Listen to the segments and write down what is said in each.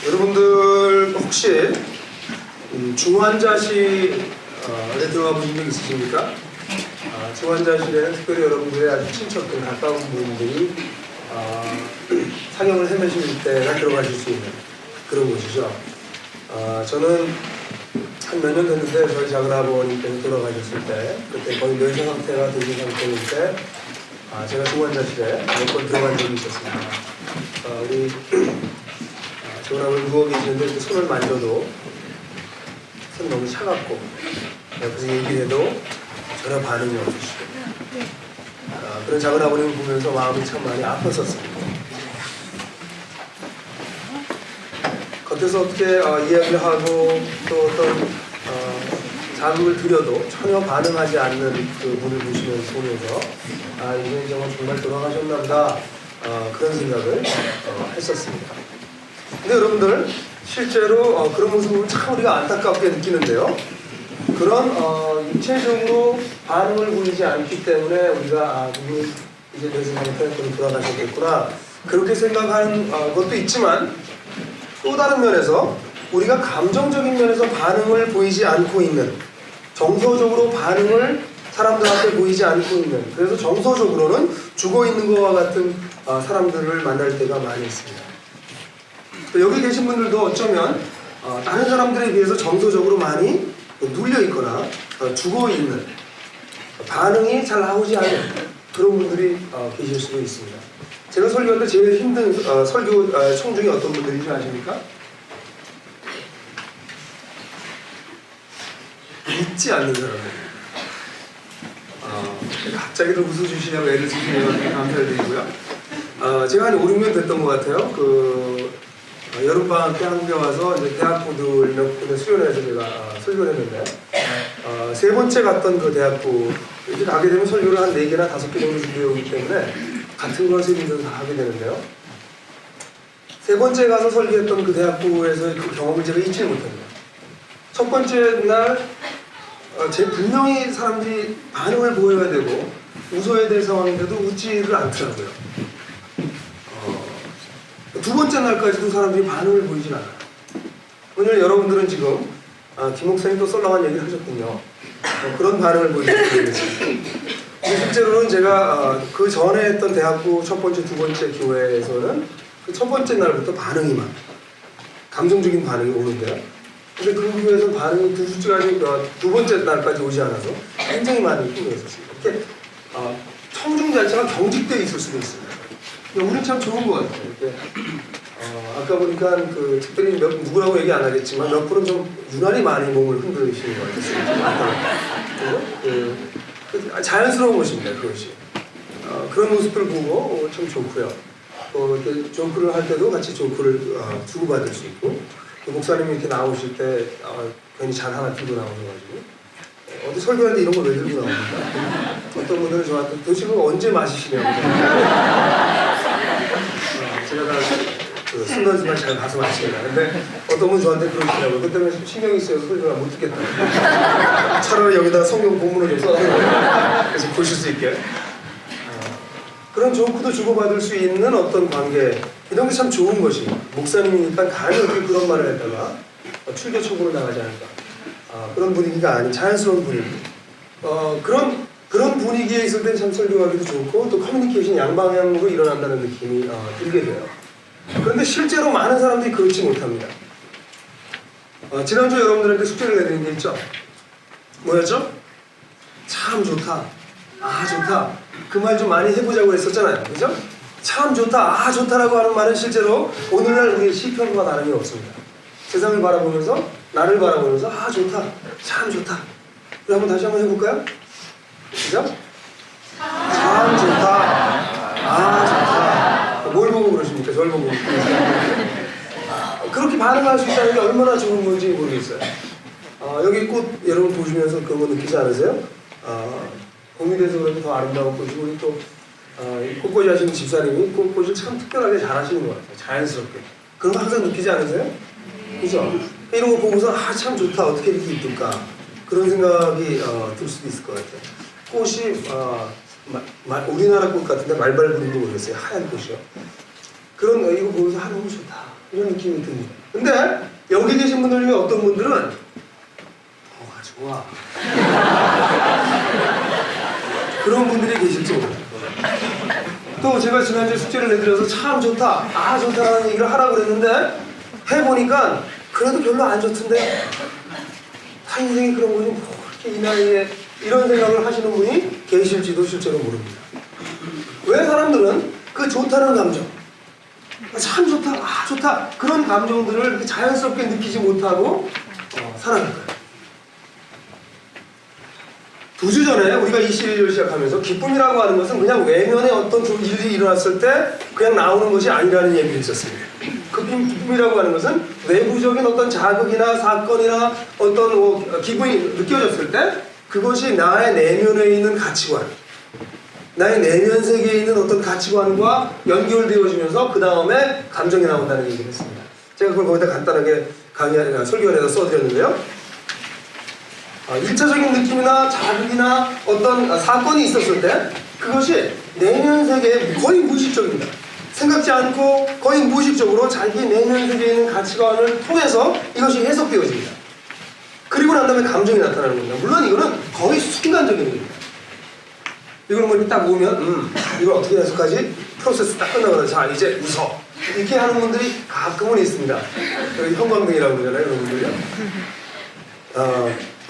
여러분들 혹시 중환자실에 들어가 보신 적 있으십니까? 중환자실에는 특별히 여러분들의 아주 친척들, 가까운 분들이 사경을 헤매실 때나 들어가실 수 있는 그런 곳이죠. 저는 한 몇 년 됐는데 저희 작은아버님께서 돌아가셨을 때, 그때 거의 멸세 상태가 되신 상태일 때 제가 중환자실에 몇 번 들어간 적이 있었습니다. 우리 작은아버님 누워 계시는데 손을 만져도 손이 너무 차갑고, 옆에서 얘기해도 전혀 반응이 없으시고, 그런 작은아버님을 보면서 마음이 참 많이 아팠었습니다. 겉에서 어떻게 이야기를 하고 또 어떤 자극을 드려도 전혀 반응하지 않는 그 분을 보면서 이분이 정말 돌아가셨나 보다, 그런 생각을 했었습니다. 근데 여러분들 실제로 그런 모습을 보면 참 우리가 안타깝게 느끼는데요. 그런 육체적으로 반응을 보이지 않기 때문에 우리가 그분이 이제 내 세상에 편했더니 돌아가셨겠구나, 그렇게 생각하는 것도 있지만, 또 다른 면에서 우리가 감정적인 면에서 반응을 보이지 않고 있는, 정서적으로 반응을 사람들 앞에 보이지 않고 있는, 그래서 정서적으로는 죽어있는 것과 같은 사람들을 만날 때가 많이 있습니다. 여기 계신 분들도 어쩌면 다른 사람들에 비해서 정서적으로 많이 눌려있거나 죽어있는, 반응이 잘 나오지 않은 그런 분들이 계실 수도 있습니다. 제가 설교할 때 제일 힘든 설교 총 중에 어떤 분들인지 아십니까? 믿지 않는 사람들. 갑자기도 웃어주시냐고 애를 쓰시면 감사드리고요. 제가 한 5, 6년 됐던 것 같아요. 여름방학 때 한국에 와서 이제 대학부들 몇 군데 수련회에서 제가 설교를 했는데, 세 번째 갔던 그 대학부, 이렇게 가게 되면 설교를 한 4개나 5개 정도 준비해 오기 때문에 같은 걸 세분들은 다 하게 되는데요. 세 번째 가서 설교했던 그 대학부에서의 그 경험을 제가 잊지 못합니다. 첫 번째 날 분명히 사람들이 반응을 보여야 되고 웃어야 될 상황인데도 웃지를 않더라고요. 두 번째 날까지도 사람들이 반응을 보이질 않아요. 오늘 여러분들은 지금 김 목사님 또 썰렁한 얘기를 하셨군요. 그런 반응을 보이지 않습니다. 실제로는 제가 그 전에 했던 대학부 첫 번째, 두 번째 교회에서는 그 첫 번째 날부터 반응이 막 감정적인 반응이 오는데요. 근데 그 교회에서는 반응이 두 번째 날까지 오지 않아서 굉장히 많이 힘들었었습니다. 이렇게 청중 자체가 경직되어 있을 수도 있습니다. 우리는 참 좋은 것 같아요. 이렇게 아까 보니까 특별히 누구라고 얘기 안 하겠지만 몇 분은 좀 유난히 많이 몸을 흔들으시는 것 같았어요. 자연스러운 것입니다, 그것이. 그런 모습들을 보고 참 좋고요. 이렇게 조크를 할 때도 같이 조크를 주고받을 수 있고, 목사님이 이렇게 나오실 때 괜히 잔 하나 들고 나오셔가지고 어디 설교할 때 이런 거 왜 들고 나옵니까? 어떤 분들은 저한테 도대체 언제 마시시냐고. 제가 다 순간순간 잘 봐서 마십니다. 근데 어떤 분은 저한테 그러시냐고. 그 때문에 신경이 쓰여서 설교를 못 듣겠다. 차라리 여기다 성경 본문을 좀 써놔요. 그래서 보실 수 있게. 그런 조크도 주고받을 수 있는 어떤 관계, 이런 게 참 좋은 것이, 목사님이니까 감히 어떻게 그런 말을 했다가 출교 처분을 나가지 않을까, 그런 분위기가 아닌 자연스러운 분위기, 그런 분위기에 있을 때 참 설교하기도 좋고, 또 커뮤니케이션이 양방향으로 일어난다는 느낌이 들게 돼요. 그런데 실제로 많은 사람들이 그렇지 못합니다. 지난주에 여러분들한테 숙제를 내드린 게 있죠? 뭐였죠? 참 좋다, 좋다, 그 말 좀 많이 해보자고 했었잖아요. 그죠? 참 좋다, 좋다라고 하는 말은 실제로 오늘날 우리의 시편과 다름이 없습니다. 세상을 바라보면서, 나를 바라보면서 좋다, 참 좋다. 그럼 한번 다시 한번 해볼까요? 그죠? 참 좋다, 좋다. 뭘 보고 그러십니까? 저를 보고. 그렇게 반응할 수 있다는 게 얼마나 좋은 건지 모르겠어요. 여기 꽃 여러분 보시면서 그런 거 느끼지 않으세요? 봄이 돼서 그런지 더 아름다운 꽃이고, 우리 또 꽃꽂이 하시는 집사님이 꽃꽂이를 참 특별하게 잘 하시는 것 같아요. 자연스럽게. 그런 거 항상 느끼지 않으세요? 그죠? 이런 거 보고서 참 좋다, 어떻게 이렇게 이쁠까, 그런 생각이 들 수도 있을 것 같아요. 꽃이 우리나라 꽃 같은데 말발그림도 모르겠어요. 하얀 꽃이요. 그런 거 이거 보면서 너무 좋다, 이런 느낌이 듭니다. 근데 여기 계신 분들 중에 어떤 분들은 좋아 그런 분들이 계실지 몰라요. 또 제가 지난주에 숙제를 내드려서 참 좋다, 좋다라는 얘기를 하라고 그랬는데 해보니까 그래도 별로 안 좋던데 인생이 그런 분이 뭐 그렇게 이 나이에 이런 생각을 하시는 분이 계실지도 실제로 모릅니다. 왜 사람들은 그 좋다는 감정, 참 좋다, 좋다 그런 감정들을 자연스럽게 느끼지 못하고 살아갈까요? 2주 전에 우리가 이 시리즈를 시작하면서 기쁨이라고 하는 것은 그냥 외면에 어떤 일이 일어났을 때 그냥 나오는 것이 아니라는 얘기를 했었습니다. 기쁨이라고 하는 것은 외부적인 어떤 자극이나 사건이나 어떤 기분이 느껴졌을 때 그것이 나의 내면에 있는 가치관, 나의 내면 세계에 있는 어떤 가치관과 연결되어지면서 그 다음에 감정이 나온다는 얘기를 했습니다. 제가 그걸 거기다 간단하게 설교안에다 써드렸는데요. 1차적인 느낌이나 자극이나 어떤 사건이 있었을 때 그것이 내면 세계에 거의 무의식적입니다. 생각지 않고 거의 무의식적으로 자기 내면 세계에 있는 가치관을 통해서 이것이 해석되어집니다. 그리고 난 다음에 감정이 나타나는 겁니다. 물론 이거는 거의 순간적인 일입니다. 이걸 뭐 딱 보면 이걸 어떻게 해석하지? 프로세스 딱 끝나거나 자 이제 웃어 이렇게 하는 분들이 가끔은 있습니다. 형광등이라고 그러잖아요. 이런 분들요.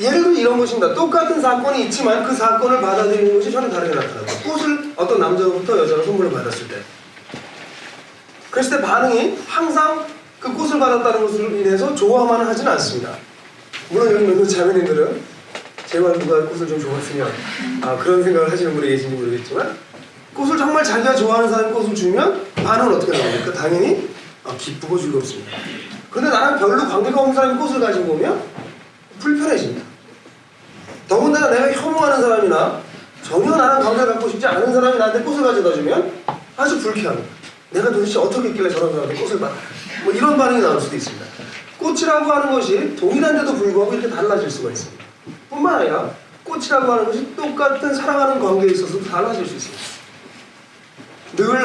예를 들면 이런 것입니다. 똑같은 사건이 있지만 그 사건을 받아들이는 것이 전혀 다르게 나타납니다. 꽃을 어떤 남자로부터 여자가 선물을 받았을 때 그랬을 때 반응이 항상 그 꽃을 받았다는 것으로 인해서 좋아만 하지는 않습니다. 물론 여기 몇몇 자매님들은 제발 누가 꽃을 좀 좋았으면 그런 생각을 하시는 분이 계신지 모르겠지만 꽃을 정말 자기가 좋아하는 사람이 꽃을 주면 반응은 어떻게 나옵니까? 당연히 기쁘고 즐겁습니다. 그런데 나랑 별로 관계가 없는 사람이 꽃을 가지고 오면 불편해집니다. 더군다나 내가 혐오하는 사람이나 전혀 나랑 관계를 갖고 싶지 않은 사람이 나한테 꽃을 가져다 주면 아주 불쾌합니다. 내가 도대체 어떻게 했길래 저런 사람한테 꽃을 받아? 뭐 이런 반응이 나올 수도 있습니다. 꽃이라고 하는 것이 동일한데도 불구하고 이렇게 달라질 수가 있습니다. 뿐만 아니라 꽃이라고 하는 것이 똑같은 사랑하는 관계에 있어서도 달라질 수 있습니다. 늘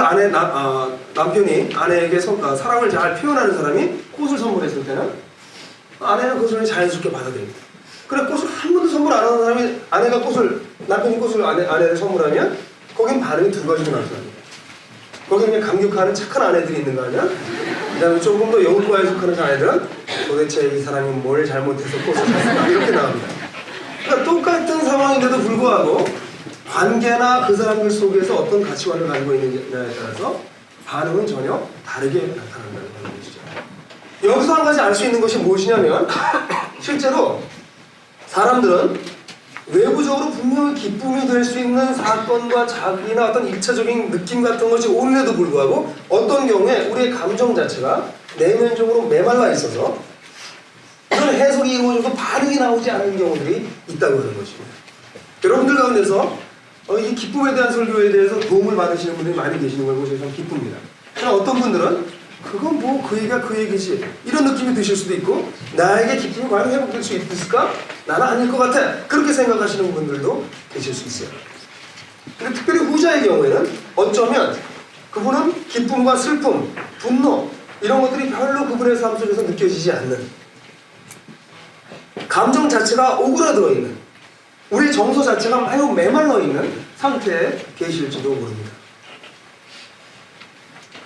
남편이 아내에게 사랑을 잘 표현하는 사람이 꽃을 선물했을 때는 아내는 그것을 자연스럽게 받아들입니다. 그래 꽃을 한 번도 선물 안 하는 사람이 남편이 꽃을 아내를 선물하면 거긴 반응이 두 가지로 나타납니다. 거기 그냥 감격하는 착한 아내들이 있는가 하면 그 다음에 조금 더 여우과에 속하는 아내들은 도대체 이 사람이 뭘 잘못해서 꽃을 샀을까 이렇게 나옵니다. 그러니까 똑같은 상황인데도 불구하고 관계나 그 사람들 속에서 어떤 가치관을 가지고 있느냐에 따라서 반응은 전혀 다르게 나타난다는 것이죠. 여기서 한 가지 알 수 있는 것이 무엇이냐면 실제로 사람들은 외부적으로 분명히 기쁨이 될 수 있는 사건과 자극이나 어떤 1차적인 느낌 같은 것이 오는데도 불구하고 어떤 경우에 우리의 감정 자체가 내면적으로 메말라 있어서 그런 해석이 이루어져도 반응이 나오지 않는 경우들이 있다고 하는 것입니다. 여러분들 가운데서 이 기쁨에 대한 설교에 대해서 도움을 받으시는 분들이 많이 계시는 걸 보셔서 참 기쁩니다. 그러나 어떤 분들은 그건 뭐 그 얘기가 그 얘기지 이런 느낌이 드실 수도 있고 나에게 기쁨이 과연 회복될 수 있을까? 나는 아닐 것 같아 그렇게 생각하시는 분들도 계실 수 있어요. 근데 특별히 후자의 경우에는 어쩌면 그분은 기쁨과 슬픔, 분노 이런 것들이 별로 그분의 삶 속에서 느껴지지 않는 감정 자체가 오그라들어 있는 우리 정서 자체가 매우 메말라 있는 상태에 계실지도 모릅니다.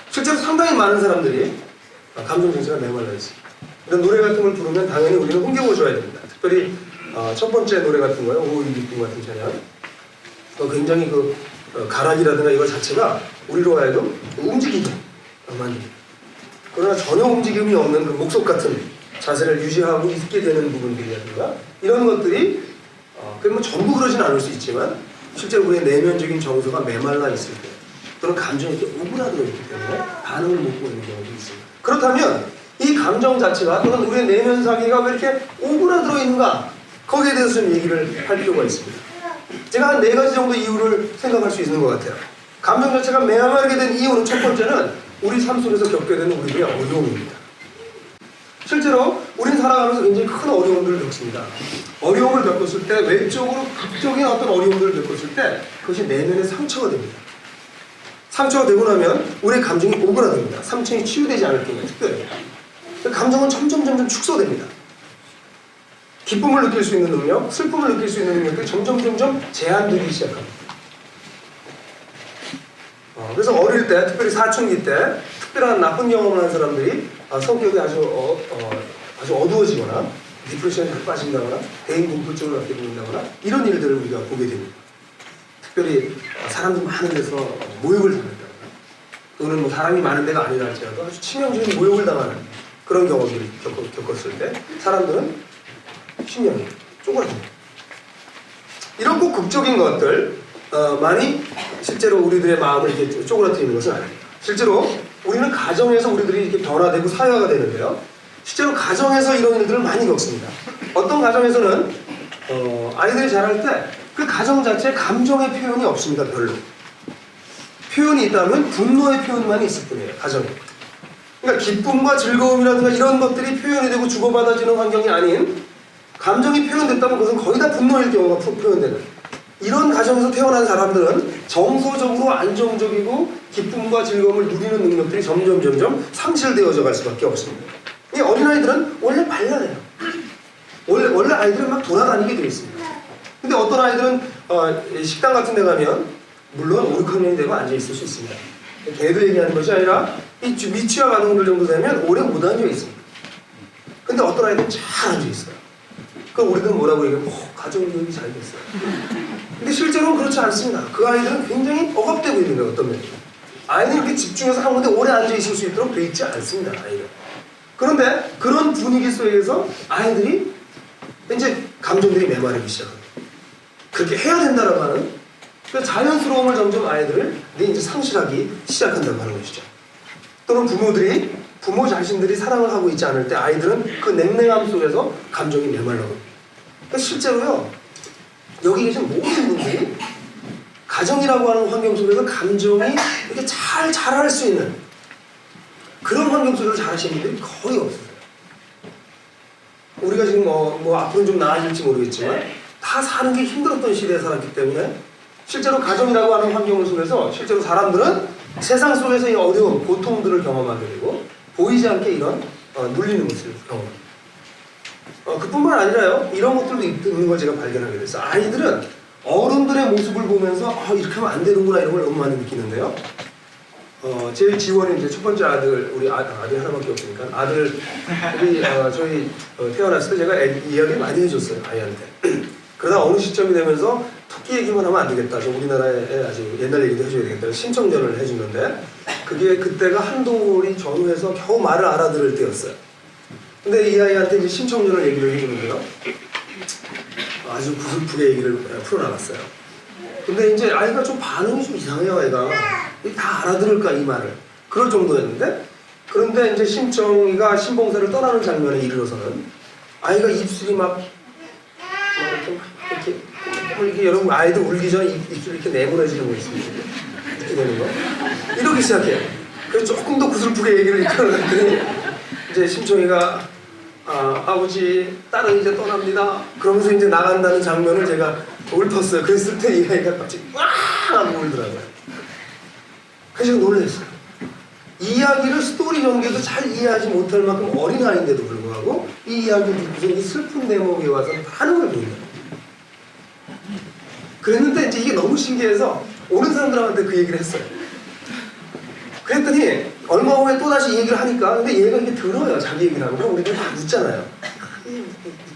실제로 상당히 많은 사람들이 감정 자체가 메말라 있습니다. 이런 노래 같은 걸 부르면 당연히 우리는 흥겨워져야 됩니다. 특별히 첫 번째 노래 같은 거요, 오이 기쁨 같은 찬양, 굉장히 그 가락이라든가 이거 자체가 우리로 하여금 움직이게 만듭니다. 그러나 전혀 움직임이 없는 그 목석 같은 자세를 유지하고 있게 되는 부분들이라든가 이런 것들이 뭐 전부 그러진 않을 수 있지만 실제로 우리의 내면적인 정서가 메말라 있을 때 또는 감정이 이렇게 오그라들어 있기 때문에 반응을 못 보이는 경우도 있습니다. 그렇다면 이 감정 자체가 또는 우리의 내면 사계가 왜 이렇게 오그라들어 있는가 거기에 대해서 좀 얘기를 할 필요가 있습니다. 제가 한 4가지 정도 이유를 생각할 수 있는 것 같아요. 감정 자체가 메마르게 된 이유는 첫 번째는 우리 삶 속에서 겪게 되는 우리들의 어려움입니다. 실제로 우리는 살아가면서 굉장히 큰 어려움들을 겪습니다. 어려움을 겪었을 때 외적으로 극적인 어떤 어려움들을 겪었을 때 그것이 내면의 상처가 됩니다. 상처가 되고 나면 우리의 감정이 오그라듭니다. 상처이 치유되지 않을 경우에 특별히. 감정은 점점 축소됩니다. 기쁨을 느낄 수 있는 능력, 슬픔을 느낄 수 있는 능력들이 점점 제한되기 시작합니다. 그래서 어릴 때, 특별히 사춘기 때 특별한 나쁜 경험을 한 사람들이 성격이 아주 어두워지거나 디프레션에 빠진다거나 대인 공포증을 갖게 된다거나 이런 일들을 우리가 보게 됩니다. 특별히 사람들 많은 데서 모욕을 당한다거나 또는 뭐 사람이 많은 데가 아니라 할지라도 아주 치명적인 모욕을 당하는 그런 경험들을 겪었을 때 사람들은 신경이 쪼그라듭니다. 이런 꼭 극적인 것들 많이 실제로 우리들의 마음을 이렇게 쪼그라뜨리는 것은 아닙니다. 실제로 우리는 가정에서 우리들이 이렇게 변화되고 사회화가 되는데요. 실제로 가정에서 이런 일들을 많이 겪습니다. 어떤 가정에서는 아이들이 자랄 때 그 가정 자체에 감정의 표현이 없습니다. 별로. 표현이 있다면 분노의 표현만 있을 뿐이에요. 가정에. 그러니까 기쁨과 즐거움이라든가 이런 것들이 표현이 되고 주고받아지는 환경이 아닌 감정이 표현됐다면 그것은 거의 다 분노일 경우가 표현되는 이런 가정에서 태어난 사람들은 정서적으로 안정적이고 기쁨과 즐거움을 누리는 능력들이 점점 상실되어져 갈 수밖에 없습니다. 이 어린아이들은 원래 발랄해요. 원래 아이들은 막 돌아다니게 되어 있습니다. 근데 어떤 아이들은 식당 같은 데 가면 물론 5, 6학년이 되고 앉아있을 수 있습니다. 걔들 얘기하는 것이 아니라 이 미취학 아동들 정도 되면 오래 못 앉아 있습니다. 근데 어떤 아이들은 잘 앉아 있어요. 그럼 우리들은 뭐라고 얘기해요? 가정교육이 잘 됐어요. 근데 실제로는 그렇지 않습니다. 그 아이들은 굉장히 억압되고 있는 거예요. 어떤 면이. 아이는 이렇게 집중해서 한 군데 오래 앉아 있을 수 있도록 돼 있지 않습니다. 아이는. 그런데 그런 분위기 속에서 아이들이 이제 감정들이 메마르기 시작합니다. 그렇게 해야 된다라고 하는 그 자연스러움을 점점 아이들을 이제 상실하기 시작한다고 하는 것이죠. 또는 부모 자신들이 사랑을 하고 있지 않을 때 아이들은 그 냉랭함 속에서 감정이 메말라고. 그러니까 실제로요, 여기 계신 모든 분들이 가정이라고 하는 환경 속에서 감정이 이렇게 잘 자랄 수 있는 그런 환경 속에서 자라시는 분들이 거의 없어요. 우리가 지금 앞으로는 좀 나아질지 모르겠지만 다 사는 게 힘들었던 시대에 살았기 때문에 실제로 가정이라고 하는 환경 속에서 실제로 사람들은 세상 속에서의 어려움, 고통들을 경험하게 되고 보이지 않게 이런 눌리는 것을 경험합니다. 그뿐만 아니라요, 이런 것들도 있는 걸 제가 발견하게 됐어요. 아이들은 어른들의 모습을 보면서 이렇게 하면 안 되는구나 이런 걸 너무 많이 느끼는데요. 제일 지원이 이제 첫 번째 아들, 우리 아들이 하나밖에 없으니까 아들이 저희 태어났을 때 제가 이야기 많이 해줬어요, 아이한테. 그러다 어느 시점이 되면서 토끼 얘기만 하면 안 되겠다. 저 우리나라에 아주 옛날 얘기도 해줘야 되겠다. 신청전을 해주는데 그게 그때가 한돌이 전후해서 겨우 말을 알아들을 때였어요. 근데 이 아이한테 이제 신청전을 얘기를 해주는데요. 아주 구슬프게 얘기를 풀어나갔어요. 근데 이제 아이가 좀 반응이 좀 이상해요, 애가. 다 알아들을까, 이 말을. 그럴 정도였는데, 그런데 이제 심청이가 신봉사를 떠나는 장면에 이르러서는 아이가 입술이 막 이렇게 여러분 아이들 울기 전에 입술이 이렇게 네모내지는 거 있습니다. 이렇게 되는 거. 이러기 시작해요. 그래서 조금 더 구슬프게 얘기를 이렇게 하더니 이제 심청이가 아버지, 딸은 이제 떠납니다. 그러면서 이제 나간다는 장면을 제가 읊었어요. 그랬을 때 이 아이가 갑자기 와! 하고 울더라고요. 그래서 제가 놀랐어요. 이야기를 스토리 전개도 잘 이해하지 못할 만큼 어린아이인데도 불구하고 이 이야기를 듣고서 이 슬픈 대목에 와서 반응을 보인다. 그랬는데 이제 이게 너무 신기해서 오는 사람들한테 그 얘기를 했어요. 그랬더니 얼마 후에 또다시 이 얘기를 하니까 근데 얘가 이게 들어요. 자기 얘기를 하면. 그럼 우리가 다 묻잖아요.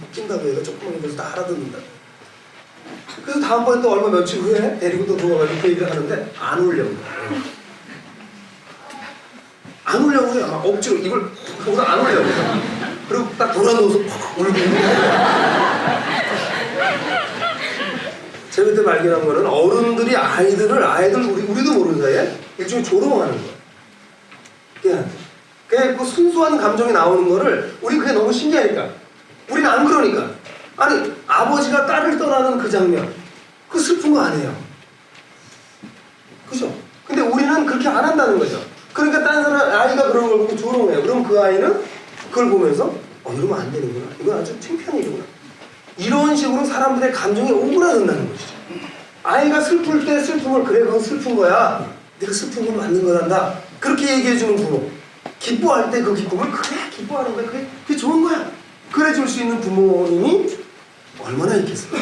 웃긴다고 얘가 조금만 해서 다 알아듣는다. 그래서 다음번에 또 얼마 며칠 후에 데리고 또 누워가지고 그 얘기를 하는데 안 울려고 그래요. 안 울려고 해요. 막 억지로 입을 거기서 안 울려고 해요. 그리고 딱 돌아누워서 팍 울고 제가 그때 발견한 거는 어른들이 아이들 우리도 모르는 사이에 일종의 조롱하는 거예요. 그냥 그 순수한 감정이 나오는 거를 우리 그게 너무 신기하니까 우리는 안 그러니까. 아니 아버지가 딸을 떠나는 그 장면 그 슬픈 거 아니에요. 그죠? 근데 우리는 그렇게 안 한다는 거죠. 그러니까 다른 사람 아이가 그런 걸 보고 조롱해요. 그럼 그 아이는 그걸 보면서 이러면 안 되는구나. 이건 아주 창피한 일이구나. 이런 식으로 사람들의 감정이 오그라든다는 것이죠. 아이가 슬플 때 슬픔을 그래 그건 슬픈 거야. 내가 슬픈 건 맞는 거란다. 그렇게 얘기해주는 부모. 기뻐할 때 그 기쁨을 그래 기뻐하는 거야. 그게 좋은 거야. 그래 줄 수 있는 부모님이 얼마나 있겠어요.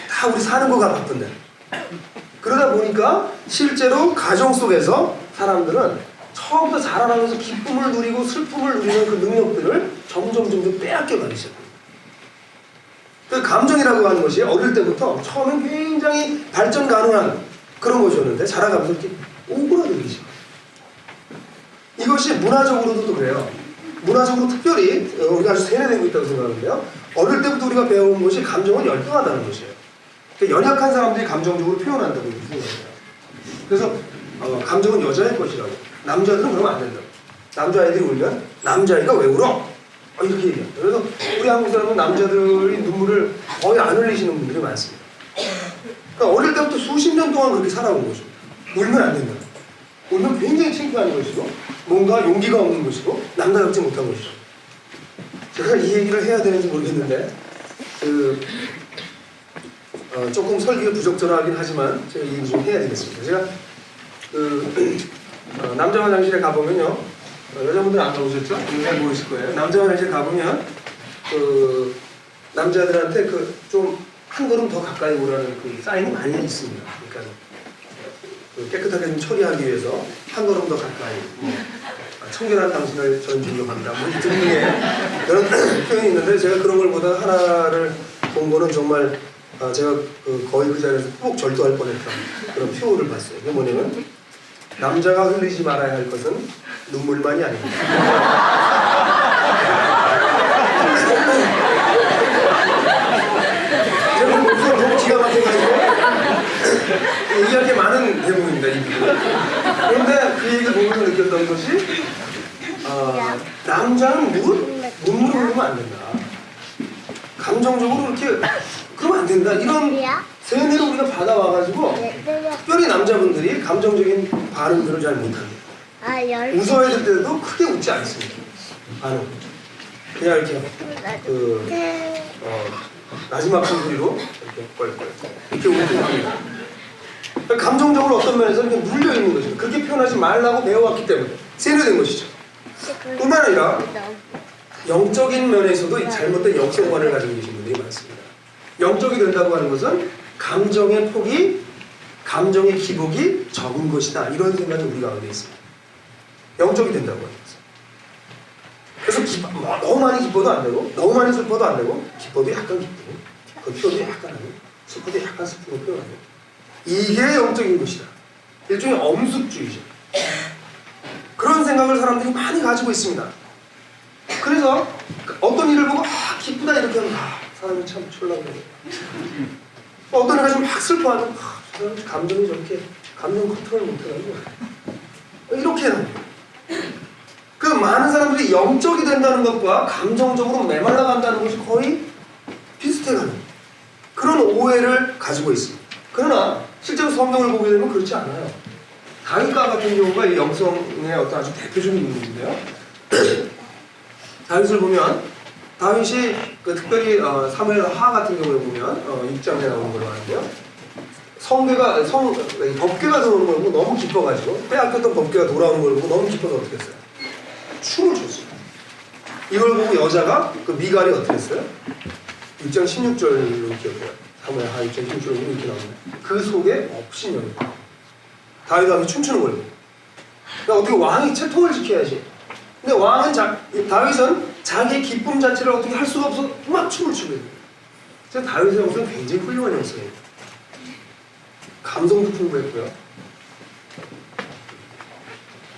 다 우리 사는 거가 바쁜데. 그러다 보니까 실제로 가정 속에서 사람들은 처음부터 자라나면서 기쁨을 누리고 슬픔을 누리는 그 능력들을 점점 빼앗겨가기 시작합니다. 그 감정이라고 하는 것이 어릴 때부터 처음엔 굉장히 발전 가능한 그런 것이었는데 자라가면서 이렇게 오그라들기 시작합니다. 이것이 문화적으로도 또 그래요. 문화적으로 특별히 우리가 아주 세뇌되고 있다고 생각하는데요. 어릴 때부터 우리가 배워온 것이 감정은 열등하다는 것이에요. 연약한 사람들이 감정적으로 표현한다고 생각해요. 그래서 감정은 여자의 것이라고. 남자들은 그러면 안 된다고. 남자아이들이 울면 남자아이가 왜 울어? 이렇게 얘기합니다. 그래서 우리 한국 사람은 남자들이 눈물을 거의 안 흘리시는 분들이 많습니다. 그러니까 어릴 때부터 수십 년 동안 그렇게 살아온 것입니다. 울면 안 된다. 울면 굉장히 창피한 것이고 뭔가 용기가 없는 것이고 남다답지 못한 것이죠. 제가 이 얘기를 해야 되는지 모르겠는데 조금 설계가 부적절하긴 하지만 제가 이 얘기 좀 해야 되겠습니다. 제가 남자 화장실에 가보면요, 여자분들 안 가보셨죠? 잘 모르실 거예요. 남자 화장실에 가보면 남자들한테 좀 한 걸음 더 가까이 오라는 사인이 많이 있습니다. 그러니까 깨끗하게 좀 처리하기 위해서 한 걸음 더 가까이, 청결한 당신을 저는 존경합니다. 이 등등의 그런 표현이 있는데 제가 그런 걸 보다 하나를 본 거는 정말 제가 거의 그 자리에서 꼭 절도할 뻔했던 그런 표를 봤어요. 그게 뭐냐면 남자가 흘리지 말아야 할 것은 눈물만이 아닙니다. 제가 무슨 너무 기가 막혀가지고 얘기할 게 많은 대목입니다. 이 부분. 그런데 그 얘기를 보면서 느꼈던 것이 남자는 눈물을 흘리면 안 된다. 감정적으로 이렇게 그러면 안 된다. 이런 세뇌를 우리가 받아와가지고 특별히 남자분들이 감정적인 반응들을 잘 못합니다. 웃어야 될 때도 크게 웃지 않습니다. 반응. 그냥 이렇게 마지막 소리로 이렇게 껄껄 이렇게 웃고 합니다. 감정적으로 어떤 면에서 이렇게 눌려 있는 것이죠. 그렇게 표현하지 말라고 배워왔기 때문에 세뇌된 것이죠. 뿐만 아니라 영적인 면에서도 잘못된 영성관을 가지고 계신 분들이 많습니다. 영적이 된다고 하는 것은 감정의 폭이, 감정의 기복이 적은 것이다. 이런 생각이 우리 가운데 있습니다. 영적이 된다고 하는 것은. 그래서 너무 많이 기뻐도 안 되고, 너무 많이 슬퍼도 안 되고, 기뻐도 약간 기쁘고, 표현도 약간 하고, 슬퍼도 약간 슬프고 표현하고. 이게 영적인 것이다. 일종의 엄숙주의죠. 그런 생각을 사람들이 많이 가지고 있습니다. 그래서 어떤 일을 보고 기쁘다 이렇게 하면 사람이 참 철나거든요. 어떤 애가 좀 막 슬퍼하면 저 사람 감정이 저렇게 감정 컨트롤 못해가지고 이렇게 해요. 그 많은 사람들이 영적이 된다는 것과 감정적으로 메말라 간다는 것이 거의 비슷해가는 그런 오해를 가지고 있습니다. 그러나 실제로 성경을 보게 되면 그렇지 않아요. 다윗과 같은 경우가 이 영성의 어떤 아주 대표적인 인물인데요. 다윗을 보면 다윗이 특별히 사무엘하 같은 경우에 보면 6장에 나오는 걸로 아는데요. 법궤가 들어오는 걸 보고 너무 기뻐가지고 빼앗겼던 법궤가 돌아오는 걸 보고 너무 기뻐서 어떻게 했어요? 춤을 췄어요. 이걸 보고 여자가 미갈이 어떻게 했어요? 6장 16절로 기억해요. 사무엘하 6장 16절로 이렇게 나오는데 그 속에 업신여기 다윗이 하면서 춤추는 거예요. 그러니까 어떻게 왕이 채통을 지켜야지. 근데 왕은 다윗은 자기의 기쁨 자체를 어떻게 할 수가 없어 막 춤을 추고 있는 거예요. 그래서 다윗의 영성은 굉장히 훌륭한 영성이에요. 감성도 풍부했고요.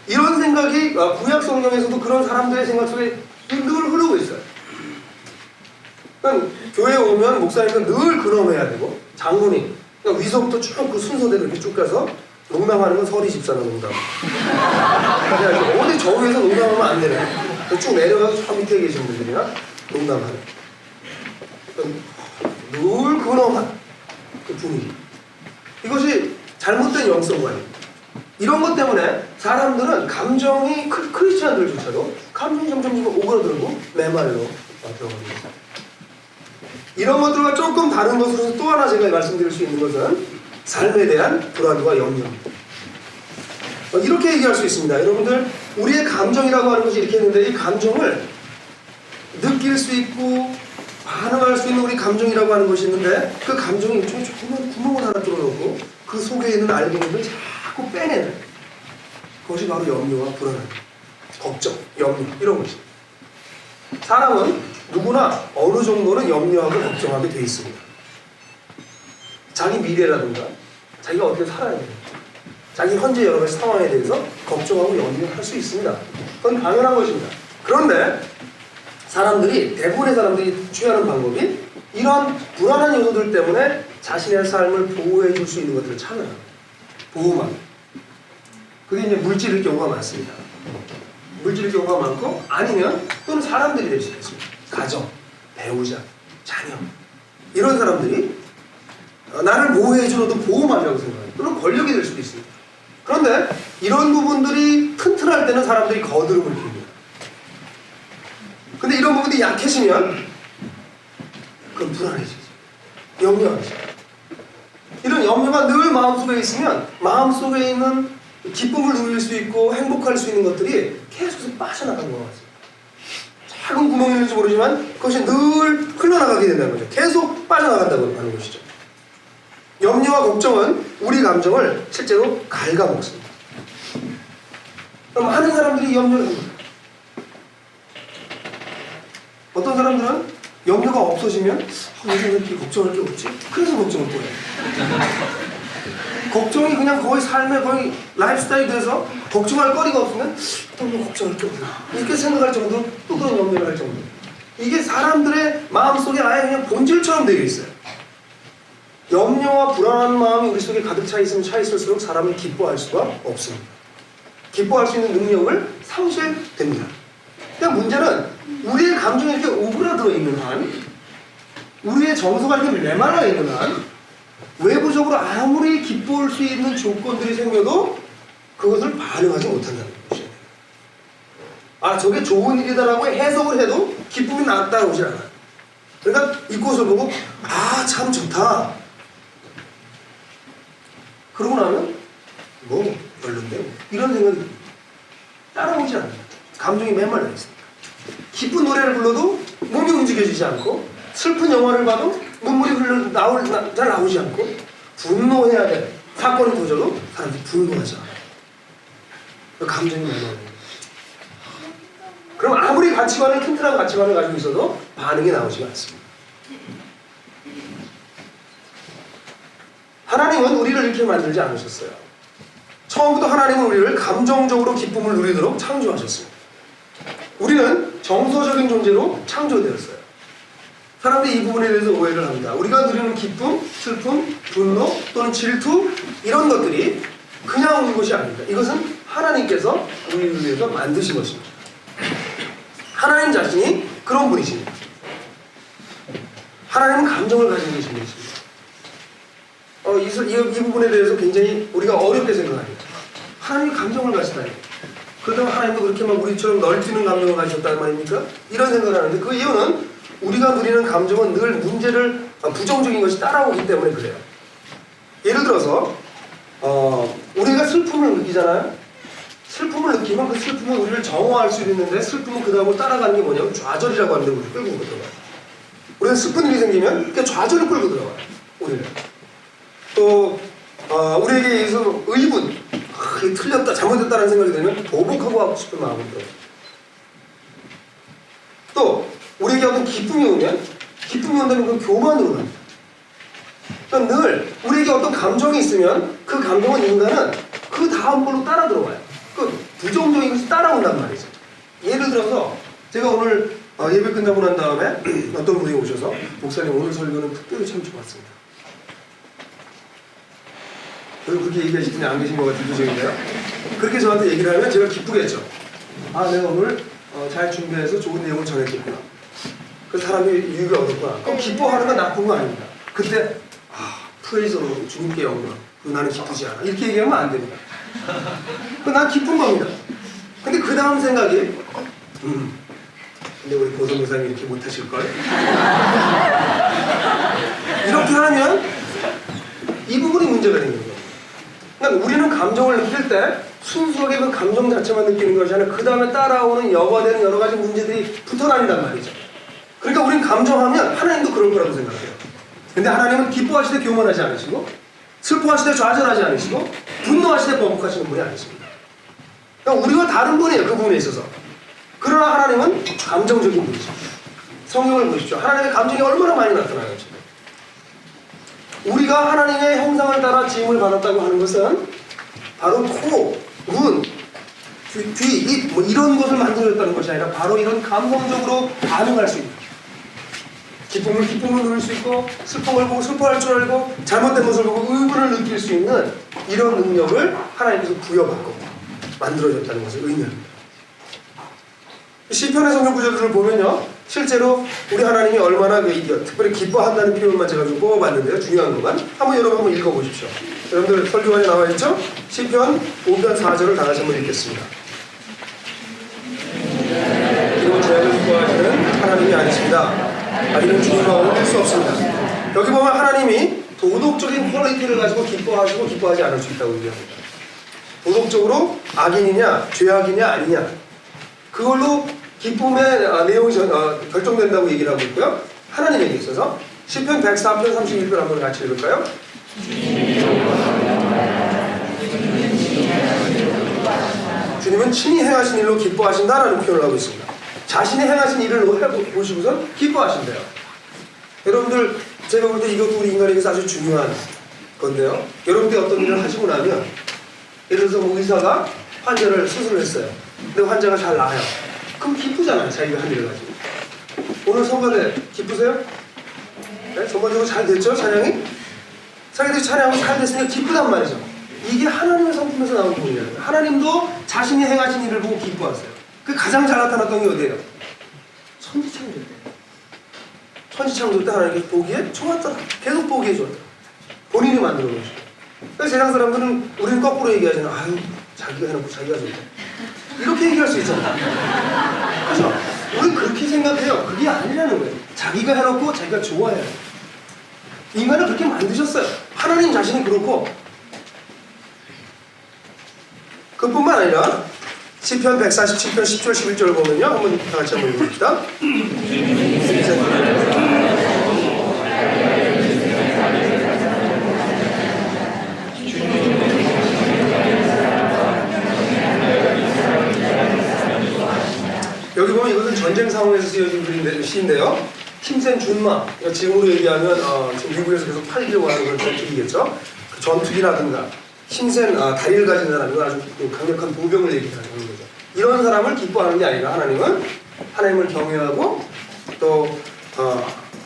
이런 생각이 구약 성경에서도 그런 사람들의 생각 속에 늘 흐르고 있어요. 그러니까 교회에 오면 목사님은 늘 근엄해야 되고 장로님 그러니까 위서부터 쭉 그 순서대로 이렇게 쭉 가서 농담하는 건 서리 집사는 농담. 어디 저 위에서 농담하면 안 되네. 쭉 내려가서 저 밑에 계신 분들이나 농담하는. 늘 근엄한 그 분위기. 이것이 잘못된 영성관입니다. 이런 것 때문에 사람들은 감정이 크리스찬들조차도 감정이 점점 오그라들고 메말로 들어갑니다. 이런 것들과 조금 다른 것으로서 또 하나 제가 말씀드릴 수 있는 것은 삶에 대한 불안과 염려입니다. 이렇게 얘기할 수 있습니다. 여러분들, 우리의 감정이라고 하는 것이 이렇게 있는데, 이 감정을 느낄 수 있고 반응할 수 있는 우리 감정이라고 하는 것이 있는데, 그 감정이 일종의 조그만 구멍을 하나 뚫어놓고 그 속에 있는 알갱이를 자꾸 빼내는, 그것이 바로 염려와 불안, 걱정, 염려, 이런 것입니다. 사람은 누구나 어느 정도는 염려하고 걱정하게 돼 있습니다. 자기 미래라든가 자기가 어떻게 살아야 되는지, 자기 현재 여러 가지 상황에 대해서 걱정하고 염려할 수 있습니다. 그건 당연한 것입니다. 그런데 대부분의 사람들이 취하는 방법이 이런 불안한 요소들 때문에 자신의 삶을 보호해 줄 수 있는 것들을 찾아요. 보호막. 그게 이제 물질일 경우가 많습니다. 물질일 경우가 많고, 아니면 또는 사람들이 될 수도 있습니다. 가정, 배우자, 자녀, 이런 사람들이 나를 보호해주는 보호막이라고 생각해요. 또는 권력이 될 수도 있습니다. 그런데 이런 부분들이 튼튼할 때는 사람들이 거드름을 핍니다. 근데 이런 부분이 약해지면 그건 불안해지죠. 염려하죠. 이런 염려가 늘 마음속에 있으면 마음속에 있는 기쁨을 누릴 수 있고 행복할 수 있는 것들이 계속 빠져나가는 것 같아요. 작은 구멍이 있는지 모르지만 그것이 늘 흘러나가게 된다는 거죠. 계속 빠져나간다고 하는 것이죠. 염려와 걱정은 우리 감정을 실제로 갉아먹습니다. 그럼 많은 사람들이 염려를 합니다. 어떤 사람들은 염려가 없어지면 요즘 왜 이렇게 걱정할 게 없지? 그래서 걱정을 또 해요. 걱정이 그냥 거의 삶의 거의 라이프스타일이 돼서 걱정할 거리가 없으면 또 뭐 걱정할 게 없나 이렇게 생각할 정도, 또 그런 염려를 할 정도. 이게 사람들의 마음속에 아예 그냥 본질처럼 되어 있어요. 염려와 불안한 마음이 우리 속에 가득 차 있으면 차 있을수록 사람은 기뻐할 수가 없습니다. 기뻐할 수 있는 능력을 상실됩니다. 그러니까 문제는 우리의 감정이 이렇게 오그라들어 있는 한, 우리의 정서가 이렇게 메말라 있는 한, 외부적으로 아무리 기뻐할 수 있는 조건들이 생겨도 그것을 반응하지 못한다는 것이에요. 아, 저게 좋은 일이다라고 해석을 해도 기쁨이 따라오지 않아요. 그러니까 이 꽃을 보고 아, 참 좋다. 그러고 나면 뭐 별론데 이런 생각이 따라오지 않아요. 감정이 메말라 있습니다. 기쁜 노래를 불러도 몸이 움직여지지 않고, 슬픈 영화를 봐도 눈물이 잘 나오지 않고, 분노해야 될 사건이 터져도 사람들이 분노하지 않아요. 감정이 메말라요. 그럼 아무리 튼튼한 가치관을 가지고 있어도 반응이 나오지 않습니다. 하나님은 우리를 이렇게 만들지 않으셨어요. 처음부터 하나님은 우리를 감정적으로 기쁨을 누리도록 창조하셨습니다. 우리는 정서적인 존재로 창조되었어요. 사람들이 이 부분에 대해서 오해를 합니다. 우리가 누리는 기쁨, 슬픔, 분노 또는 질투, 이런 것들이 그냥 오는 것이 아닙니다. 이것은 하나님께서 우리를 위해서 만드신 것입니다. 하나님 자신이 그런 분이십니다. 하나님은 감정을 가지고 계신 분이십니다. 이 부분에 대해서 굉장히 우리가 어렵게 생각합니다. 하나님이 감정을 가지다니. 그렇다면 하나님도 그렇게 막 우리처럼 널뛰는 감정을 가지셨단 말입니까? 이런 생각을 하는데, 그 이유는 우리가 누리는 감정은 늘 문제를, 부정적인 것이 따라오기 때문에 그래요. 예를 들어서 우리가 슬픔을 느끼잖아요. 슬픔을 느끼면 그 슬픔은 우리를 정화할 수 있는데, 슬픔은 그 다음으로 따라가는 게 뭐냐면 좌절이라고 하는데 우리를 끌고 들어가요. 우리가 슬픈 일이 생기면 그 좌절을 끌고 들어가요. 우리를. 또 우리에게 의해서 의분, 틀렸다, 잘못했다는 생각이 들면 보복하고 하고 싶은 마음이 들어요. 또 우리에게 어떤 기쁨이 온다면 그 교만으로 갑니다. 그러니까 늘 우리에게 어떤 감정이 있으면 그 감정은 인간은 그 다음 걸로 따라 들어와요. 그 부정적인 것이 따라온단 말이죠. 예를 들어서 제가 오늘 예배 끝나고 난 다음에 어떤 분이 오셔서 목사님 오늘 설교는 특별히 참 좋았습니다. 그리고 그렇게 얘기하실 분이 안 계신 것 같은 표정인데요. 그렇게 저한테 얘기를 하면 제가 기쁘겠죠. 아, 내가 오늘 잘 준비해서 좋은 내용을 전했겠구나. 그 사람이 유익을 얻었구나. 그럼 기뻐하는 건 나쁜 거 아닙니다. 그때 프레이저로 주님께 영광. 나는 기쁘지 않아. 이렇게 얘기하면 안 됩니다. 난 기쁜 겁니다. 근데 그 다음 생각이 근데 우리 고성 목사님이 이렇게 못하실걸? 이렇게 하면 이 부분이 문제가 되는 거예요. 그러니까 우리는 감정을 느낄 때 순수하게 그 감정 자체만 느끼는 것이 아니라 그 다음에 따라오는 여과되는 여러 가지 문제들이 붙어 다닌단 말이죠. 그러니까 우린 감정하면 하나님도 그럴 거라고 생각해요. 근데 하나님은 기뻐하실 때 교만하지 않으시고 슬퍼하실 때 좌절하지 않으시고 분노하실 때 버벅하시는 분이 아니십니다. 그러니까 우리와 다른 분이에요. 그 부분에 있어서. 그러나 하나님은 감정적인 분이십니다. 성경을 보십시오. 하나님의 감정이 얼마나 많이 나타나는지. 우리가 하나님의 형상을 따라 지음을 받았다고 하는 것은 바로 코, 눈, 귀, 입 뭐 이런 것을 만들어졌다는 것이 아니라 바로 이런 감성적으로 반응할 수 있는, 기쁨을 기쁨을 누릴 수 있고 슬픔을 보고 슬퍼할 줄 알고 잘못된 것을 보고 의문을 느낄 수 있는 이런 능력을 하나님께서 부여받고 만들어졌다는 것을 의미합니다. 시편의 성경 구절들을 보면요, 실제로 우리 하나님이 얼마나 특별히 기뻐한다는 표현만 제가 좀 뽑아봤는데요. 중요한 것만 한번 여러분 한번 읽어보십시오. 여러분들 설교관에 나와있죠? 시편 5편 4절을 다 같이 한번 읽겠습니다. 이런 죄악을 기뻐하시는 하나님이 아니십니다. 이는 주님 마음을 할 수 없습니다. 여기 보면 하나님이 도덕적인 퀄리티를 가지고 기뻐하시고 기뻐하지 않을 수 있다고 얘기합니다. 도덕적으로 악인이냐 죄악이냐 아니냐 그걸로 기쁨의 내용이 결정된다고 얘기를 하고 있고요. 하나님에게 있어서 시편 104편 31편 한번 같이 읽을까요? 주님은 친히 행하신 일로 기뻐하신다라는 표현을 하고 있습니다. 자신이 행하신 일을 보시고선 기뻐하신대요. 여러분들 제가 볼 때 이것도 우리 인간에게서 아주 중요한 건데요. 여러분들이 어떤 일을 하시고 나면 예를 들어서 뭐 의사가 환자를 수술을 했어요. 근데 환자가 잘 나아요. 그럼 기쁘잖아요. 자기가 한 일을 가지고. 오늘 성관에 기쁘세요? 네? 전반적으로 잘 됐죠? 찬양이? 자기들이 찬양하고 잘 됐으니까 기쁘단 말이죠. 이게 하나님의 성품에서 나오는 부분이에요. 하나님도 자신이 행하신 일을 보고 기뻐하세요. 그 가장 잘 나타났던 게 어디예요? 천지창조 때. 천지창조 때 하나님께서 보기에 좋았더라. 계속 보기에 좋았더라. 본인이 만들어 놓으시고. 그래서 세상 사람들은 우리는 거꾸로 얘기하잖아요. 아유, 자기가 해놓고 자기가 좋다. 이렇게 얘기할 수 있잖아요. 그렇죠? 우리 그렇게 생각해요. 그게 아니라는 거예요. 자기가 해놓고 자기가 좋아해요. 인간을 그렇게 만드셨어요. 하나님 자신이 그렇고. 그뿐만 아니라 시편 147편 10절 11절을 보면요, 한번 다 같이 한번 읽어봅시다. 여기 보면 이것은 전쟁 상황에서 쓰여진 시인데요. 힘센 준마, 지금으로 얘기하면 지금 미국에서 계속 팔리려고 하는 그런 전투기겠죠. 그 전투기라든가 힘센 다리를 가진 사람이 아주 강력한 보병을 얘기하는 거죠. 이런 사람을 기뻐하는 게 아니라 하나님은 하나님을 경외하고 또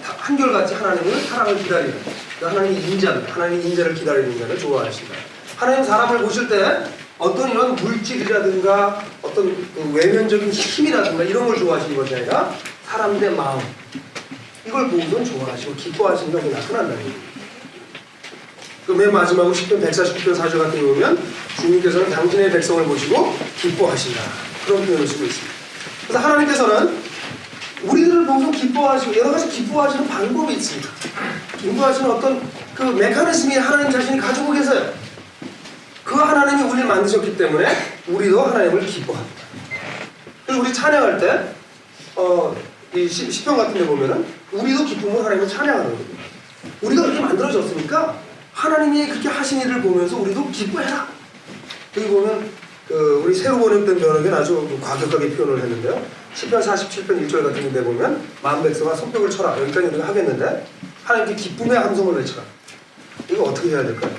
한결같이 하나님을 사랑을 기다리는, 하나님의 인자입니다. 하나님의 인자를 기다리는 인간을 좋아하신다. 하나님 사람을 보실 때 어떤 이런 물질이라든가 어떤 그 외면적인 힘이라든가 이런 걸 좋아하시는 것이 아니라 사람들의 마음, 이걸 보고선 좋아하시고 기뻐하시는 것이 나타난다는 거예요. 그 맨 마지막으로 시편 149편 4절 같은 거 보면 주님께서는 당신의 백성을 보시고 기뻐하신다, 그런 표현을 쓰고 있습니다. 그래서 하나님께서는 우리들을 보고 기뻐하시고 여러 가지 기뻐하시는 방법이 있습니다. 기뻐하시는 어떤 그 메커니즘이 하나님 자신이 가지고 계세요. 그 하나님이 우리를 만드셨기 때문에 우리도 하나님을 기뻐합니다. 그래서 우리 찬양할 때 이 시편 같은 데 보면은 우리도 기쁨으로 하나님을 찬양하는 거예요. 우리가 그렇게 만들어졌으니까 하나님이 그렇게 하신 일을 보면서 우리도 기뻐해라. 여기 보면 우리 새로 번역된 변호는 아주 과격하게 표현을 했는데요. 시편 47편 1절 같은 데 보면 마음 백성아 손뼉을 쳐라. 여기까지 우리가 하겠는데 하나님께 기쁨의 함성을 외쳐라. 이거 어떻게 해야 될까요?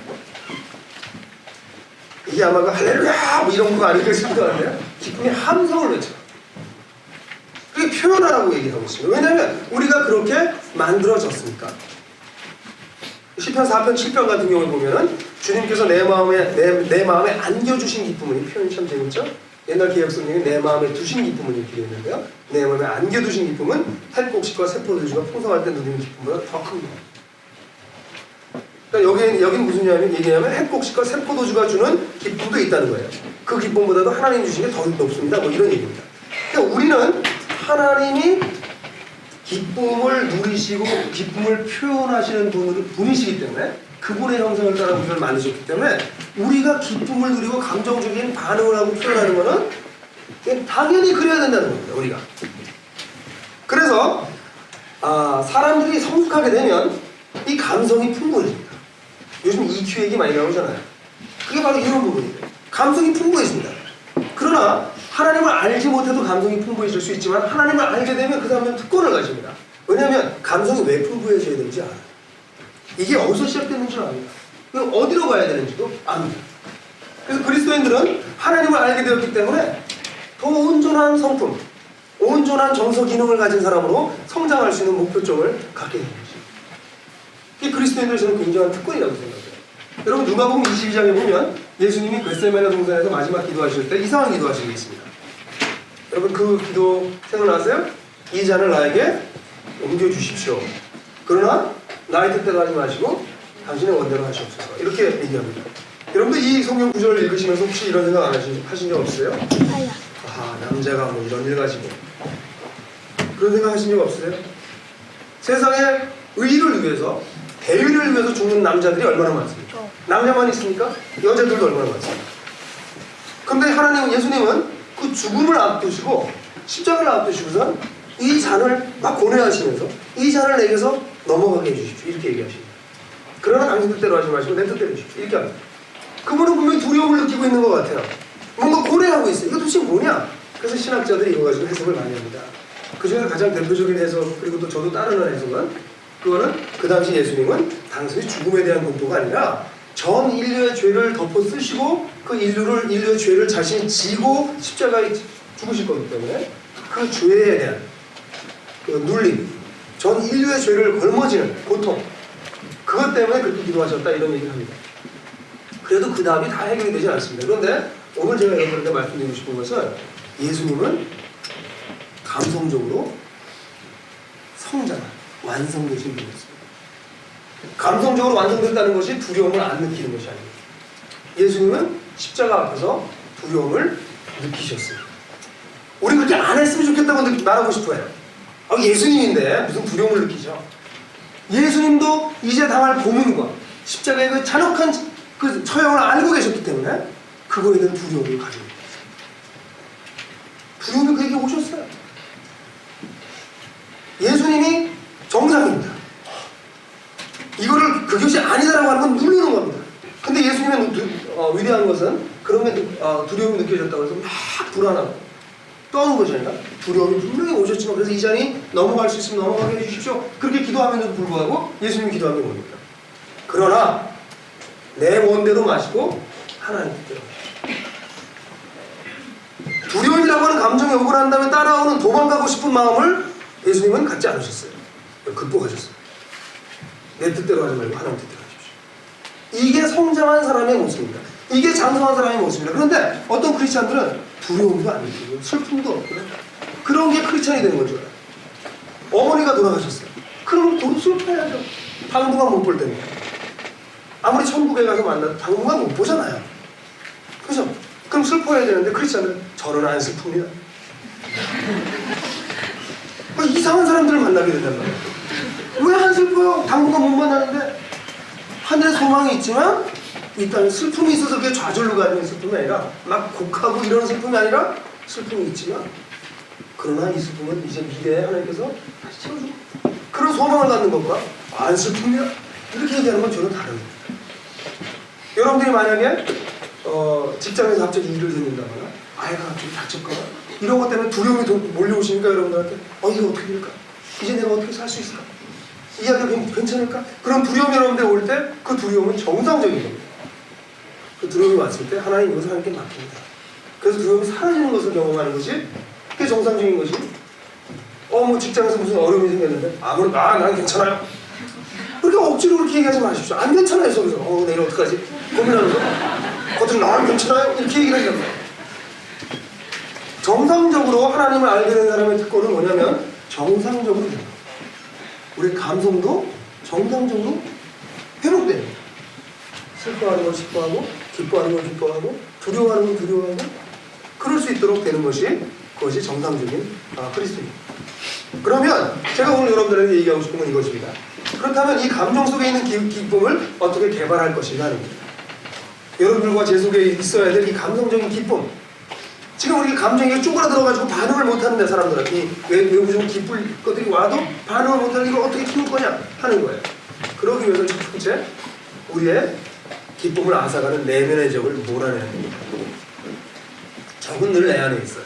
이게 아마 그 할렐루야 뭐 이런 거 아닐까 싶기도 한데요. 기쁨의 함성을 외쳐라. 그게 표현하라고 얘기하고 있습니다. 왜냐하면 우리가 그렇게 만들어졌으니까. 시편 4편 7편 같은 경우에 보면은 주님께서 내 마음에 안겨주신 기쁨은, 이 표현이 참 재밌죠? 옛날 개혁성경에 내 마음에 두신 기쁨은 이렇게 되어 있는데요. 내 마음에 안겨두신 기쁨은 햇곡식과 세포도주가 풍성할 때 누리는 기쁨보다 더 큰 거예요. 그러니까 여긴 무슨 얘기냐면 햇곡식과 세포도주가 주는 기쁨도 있다는 거예요. 그 기쁨보다도 하나님 주신 게 더 높습니다. 뭐 이런 얘기입니다. 그러니까 우리는 하나님이 기쁨을 누리시고 기쁨을 표현하시는 분이시기 때문에 그분의 형상을 따라 우리를 만드셨기 때문에 우리가 기쁨을 누리고 감정적인 반응을 하고 표현하는 것은 당연히 그래야 된다는 겁니다. 우리가. 그래서 사람들이 성숙하게 되면 이 감성이 풍부해집니다. 요즘 EQ 얘기 많이 나오잖아요. 그게 바로 이런 부분인데 감성이 풍부해집니다. 그러나 하나님을 알지 못해도 감성이 풍부해질 수 있지만 하나님을 알게 되면 그 사람은 특권을 가집니다. 왜냐하면 감성이 왜 풍부해져야 되는지 알아요. 이게 어디서 시작되는지 압니다. 어디로 가야 되는지도 압니다. 그래서 그리스도인들은 하나님을 알게 되었기 때문에 더 온전한 성품, 온전한 정서 기능을 가진 사람으로 성장할 수 있는 목표점을 갖게 되는 것입니다. 이 그리스도인들은 저는 굉장한 특권이라고 생각해요. 여러분 누가복음 22장에 보면 예수님이 겟세마네 동산에서 마지막 기도하실 때 이상한 기도하시고 있습니다. 여러분 그 기도 생각나세요? 이 잔을 나에게 옮겨주십시오. 그러나 나의 뜻대로 하지 마시고 당신의 원대로 하시옵소서. 이렇게 얘기합니다. 여러분들 이 성경 구절을 읽으시면서 혹시 이런 생각 안 하신 적 없으세요? 남자가 뭐 이런 일 가지고 그런 생각 하신 적 없으세요? 세상에 의를 위해서 대의를 위해서 죽는 남자들이 얼마나 많습니까? 남자만 있습니까? 여자들도 얼마나 많습니까? 근데 하나님은 예수님은 그 죽음을 앞두시고 십자가를 앞두시고선 이 잔을 막 고뇌하시면서 이 잔을 내게서 넘어가게 해주십시오. 이렇게 얘기하십니다. 그러나 당신 뜻대로 하지 마시고 내 뜻대로 해주십시오. 이렇게 합니다. 그분은 분명히 두려움을 느끼고 있는 것 같아요. 뭔가 고뇌하고 있어요. 이거 도대체 뭐냐? 그래서 신학자들이 이거 가지고 해석을 많이 합니다. 그 중에 가장 대표적인 해석, 그리고 또 저도 따르는 해석은 그거는 그 당시 예수님은 단순히 죽음에 대한 공포가 아니라 전 인류의 죄를 덮어 쓰시고 그 인류의 죄를 자신이 지고 십자가에 죽으실 거기 때문에 그 죄에 대한 그 눌림, 전 인류의 죄를 걸머지는 고통, 그것 때문에 그렇게 기도하셨다 이런 얘기를 합니다. 그래도 그 답이 다 해결이 되지 않습니다. 그런데 오늘 제가 여러분들께 말씀드리고 싶은 것은 예수님은 감성적으로 성장한 완성되신 분이었습니다. 감성적으로 완성됐다는 것이 두려움을 안 느끼는 것이 아닙니다. 예수님은 십자가 앞에서 두려움을 느끼셨습니다. 우리 그렇게 안 했으면 좋겠다고 말하고 싶어요. 예수님인데 무슨 두려움을 느끼죠? 예수님도 이제 당할 고문과 십자가의 그 잔혹한 그 처형을 알고 계셨기 때문에 그거에 대한 두려움을 가지고 있습니다. 두려움이 그에게 오셨어요. 예수님이 정상입니다. 이거를 그것이 아니다라고 하는 건 누르는 겁니다. 근데 예수님의 위대한 것은 그런 게 두려움이 느껴졌다고 해서 막 불안하고 떠는 것이 아니라 두려움이 분명히 오셨지만 그래서 이 잔이 넘어갈 수 있으면 넘어가게 해주십시오. 그렇게 기도하면서도 불구하고 예수님이 기도하면 뭡니까? 그러나 내 원대로 마시고 하나님 뜻대로 두려움이라고 하는 감정이 오고 난 다음에 따라오는 도망가고 싶은 마음을 예수님은 갖지 않으셨어요. 극복하셨어요. 내 뜻대로 하지 말고 하나님 뜻대로 하십시오. 이게 성장한 사람의 모습입니다. 이게 장성한 사람의 모습입니다. 그런데 어떤 크리스찬들은 두려움도 안 느끼고 슬픔도 없고요. 그런 게 크리스찬이 되는 거죠. 어머니가 돌아가셨어요. 그럼 돈 슬퍼야죠. 당분간 못 볼 때문에. 아무리 천국에 가서 만나도 당분간 못 보잖아요. 그죠? 그럼 슬퍼해야 되는데 크리스찬은 저는 안 슬픕니다. 이상한 사람들을 만나게 된단 말이에요. 왜 안 슬퍼요? 당분간 못 만나는데 하늘에 소망이 있지만 일단 슬픔이 있어서 그게 좌절로 가는 슬픔이 아니라 막 곡하고 이런 슬픔이 아니라 슬픔이 있지만 그러나 이 슬픔은 이제 미래에 하나님께서 다시 채워주고 그런 소망을 갖는 것과 안 슬픔이야 이렇게 얘기하는 건 저는 다릅니다. 여러분들이 만약에 직장에서 갑자기 일을 듣는다거나 아이가 갑자기 다쳤거나 이런 것 때문에 두려움이 몰려오시니까 여러분들한테 이거 어떻게 될까? 이제 내가 어떻게 살 수 있을까? 이 아이가 괜찮을까? 그런 두려움이 여러분들 올 때 그 두려움은 정상적인 겁니다. 그 두려움이 왔을 때 하나님 이것을 하나님께 맡깁니다. 그래서 두려움이 사라지는 것을 경험하는 것이 그게 정상적인 것이 뭐 직장에서 무슨 어려움이 생겼는데 난 괜찮아요. 그렇게 억지로 그렇게 얘기하지 마십시오. 안 괜찮아요. 속에서 내일 어떡하지? 고민하는 거. 겉으로 난 괜찮아요. 이렇게 얘기를 하는 거예요. 정상적으로 하나님을 알게 된 사람의 특권은 뭐냐면 정상적으로 됩니다. 우리 감성도 정상적으로 회복됩니다. 슬퍼하는 건 슬퍼하고 기뻐하는 건 기뻐하고 두려워하는 건 두려워하고 그럴 수 있도록 되는 것이 그것이 정상적인 그리스도입니다. 그러면 제가 오늘 여러분들에게 얘기하고 싶은 건 이것입니다. 그렇다면 이 감정 속에 있는 기쁨을 어떻게 개발할 것인가 하는 거예요. 여러분들과 제 속에 있어야 될 이 감성적인 기쁨. 지금 우리 감정이 쪼그라들어가지고 반응을 못하는데 사람들은 이 외부적으로 기쁠 것들이 와도 반응을 못하는 이걸 어떻게 키울 거냐 하는 거예요. 그러기 위해서 첫 번째 우리의 기쁨을 앗아가는 내면의 적을 몰아내는 겁니다. 적은 늘 내 안에 있어요.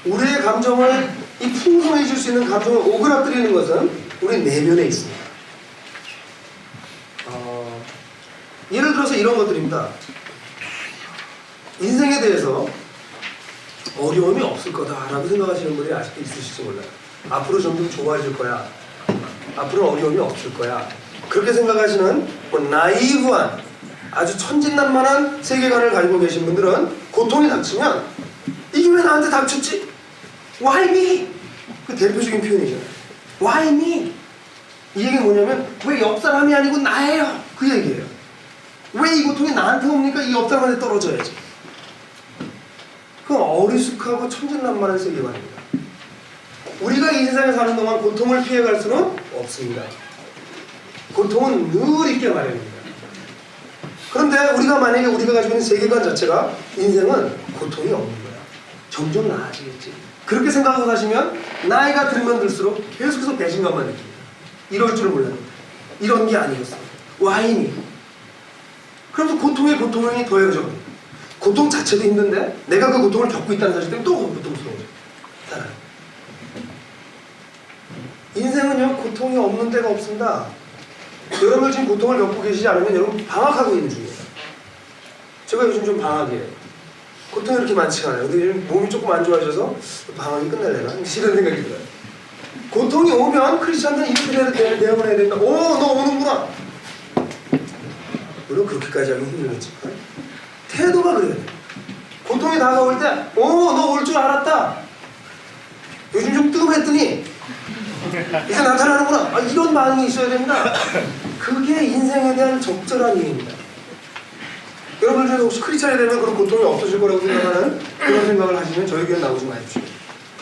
우리의 감정을 이 풍성해질 수 있는 감정을 오그라뜨리는 것은 우리 내면에 있습니다. 예를 들어서 이런 것들입니다. 인생에 대해서 어려움이 없을 거다라고 생각하시는 분이 아직도 있으실지 몰라요. 앞으로 점점 좋아질 거야. 앞으로 어려움이 없을 거야. 그렇게 생각하시는 나이브한 아주 천진난만한 세계관을 가지고 계신 분들은 고통이 닥치면 이게 왜 나한테 닥쳤지? Why me? 그 대표적인 표현이잖아요. Why me? 이 얘기는 뭐냐면 왜 옆사람이 아니고 나예요. 그 얘기예요. 왜 이 고통이 나한테 옵니까? 이 옆사람한테 떨어져야지. 그건 어리숙하고 천진난만한 세계관입니다. 우리가 이 세상에 사는 동안 고통을 피해갈 수는 없습니다. 고통은 늘 있게 마련입니다. 그런데 우리가 만약에 우리가 가지고 있는 세계관 자체가 인생은 고통이 없는 거야. 점점 나아지겠지. 그렇게 생각하고 사시면 나이가 들면 들수록 계속해서 배신감만 느낍니다. 이럴 줄은 몰랐는데 이런 게 아니었어. 와인이. 그러면서 고통에 고통이 더해져. 고통 자체도 힘든데 내가 그 고통을 겪고 있다는 사실 때문에 또 고통스러워져. 살아요. 인생은요 고통이 없는 데가 없습니다. 여러분들 지금 고통을 겪고 계시지 않으면 여러분 방학하고 있는 중이에요. 제가 요즘 좀 방학이에요. 고통이 이렇게 많지가 않아요. 근데 요즘 몸이 조금 안 좋아져서 방학이 끝날래나? 싫은 생각이 들어요. 고통이 오면 크리스찬들은 이렇게 대응을 해야 된다. 오, 너 오는구나. 물론 그렇게까지 하면 힘들겠지만 태도가 그래야 돼. 고통이 다가올 때 오, 너 올 줄 알았다. 요즘 좀 뜨끔했더니 이제 나타나는구나. 이런 반응이 있어야 됩니다. 그게 인생에 대한 적절한 이해입니다. 여러분들 중에서 혹시 크리스찬이 되면 그런 고통이 없어질 거라고 생각하는 그런 생각을 하시면 저희 교회 나오지 마십시오.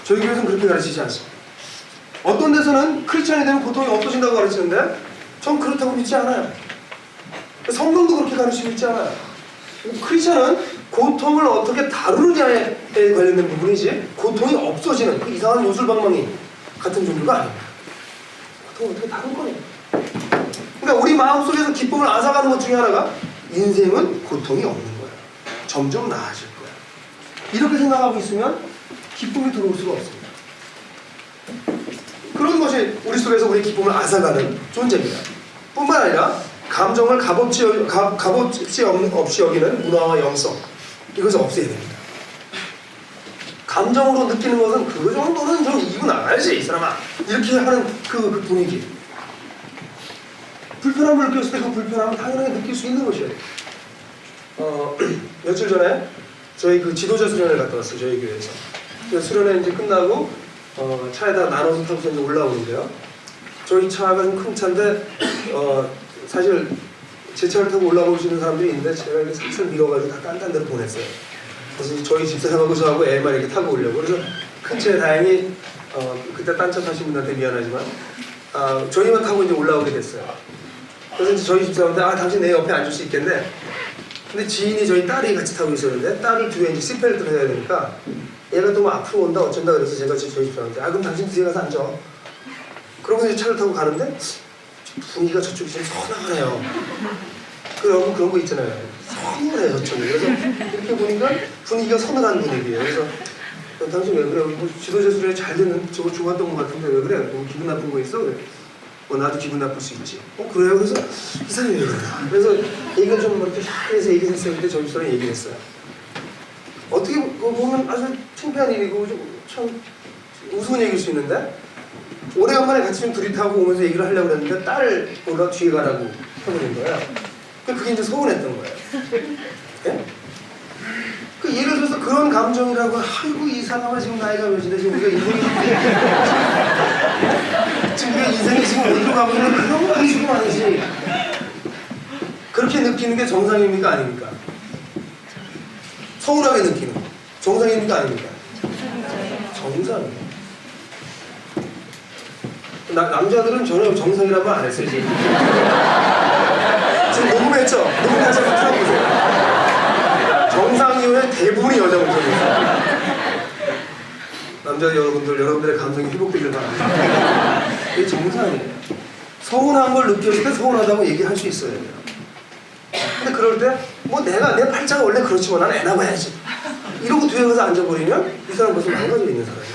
저희 교회에서는 그렇게 가르치지 않습니다. 어떤 데서는 크리스찬이 되면 고통이 없어진다고 가르치는데 전 그렇다고 믿지 않아요. 성경도 그렇게 가르치고 있지 않아요. 크리스찬은 고통을 어떻게 다루느냐에 관련된 부분이지 고통이 없어지는 그 이상한 요술방망이 같은 종류가 아닙니다. 고통을 어떻게 다룰 거예요. 그러니까 우리 마음속에서 기쁨을 앗아가는 것 중에 하나가 인생은 고통이 없는 거야. 점점 나아질 거야. 이렇게 생각하고 있으면 기쁨이 들어올 수가 없습니다. 그런 것이 우리 속에서 우리의 기쁨을 앗아가는 존재입니다. 뿐만 아니라 감정을 값없이 여기는 문화와 영성, 이것을 없애야 됩니다. 감정으로 느끼는 것은 그 정도는 좀 이고 나가야지 이 사람아, 이렇게 하는 그 분위기. 불편함을 느꼈을 때 그 불편함을 당연하게 느낄 수 있는 것이에요. 며칠 전에 저희 그 지도자 수련회 갔다 왔어요. 저희 교회에서. 수련회 이제 끝나고 차에다 나눠서 타고서 이제 올라오는데요. 저희 차가 좀 큰 차인데 사실 제 차를 타고 올라오시는 사람들이 있는데 제가 이렇게 살살 밀어가지고 다 딴 데로 보냈어요. 그래서 저희 집사람하고 저하고 애만 이렇게 타고 오려고. 그래서 큰 차에 다행히 그때 딴 차 타신 분한테 미안하지만 저희만 타고 이제 올라오게 됐어요. 그래서 이제 저희 집사람한테 당신 내 옆에 앉을 수 있겠네. 근데 지인이 저희 딸이 같이 타고 있었는데 딸을 뒤에 이제 시트벨트를 해야 되니까 얘가 너무 앞으로 온다 어쩐다 그래서 제가 저희 집사람한테 그럼 당신 뒤에 가서 앉아. 그러고 이제 차를 타고 가는데 분위기가 저쪽이 좀 서늘해요. 여러분 그런 거 있잖아요. 서늘해 저쪽이. 그래서 이렇게 보니까 분위기가 서늘한 분위기예요. 그래서 당신 왜 그래? 뭐 지도자 수련이 잘 되는 저거 좋았던 것 같은데 왜 그래? 뭐 기분 나쁜 거 있어? 그래. 나도 기분 나쁠 수 있지. 그래요? 그래서 이 사람이 왜 그러나? 그래서 얘기를 좀 이렇게 샤해서 얘기를 했을 때 저희 집사람이 얘기를 했어요. 어떻게 보면 아주 창피한 일이고 참 우스운 얘기일 수 있는데 오래간만에 같이 좀 둘이 타고 오면서 얘기를 하려고 했는데 딸을 몰라 뒤에 가라고 해버린 거예요. 그게 이제 서운했던 거예요. 네? 그 예를 들어서 그런 감정이라고 아이고 이 사람아 지금 나이가 몇인데 지금 우리가 인생이 지금 우리가 인생이 지금 어디로 가고 있는 그런 거 아니시고 아니지. 그렇게 느끼는 게 정상입니까 아닙니까? 서운하게 느끼는 거 정상입니까 아닙니까? 정상이에요. 남자들은 전혀 정상이라고 안 했어요, 지금. 지금 녹음했죠? 녹음해서 들어보세요. 정상 이후에 대부분이 여자 목소리예요. 남자 여러분들, 여러분들의 감성이 회복되길 바랍니다. 이게 정상이에요. 서운한 걸 느꼈을 때 서운하다고 얘기할 수 있어야 돼요. 근데 그럴 때, 뭐 내 팔자가 원래 그렇지만 난 애 낳아야지. 이러고 뒤에 가서 앉아버리면 이 사람 벌써 망가져 있는 사람이에요.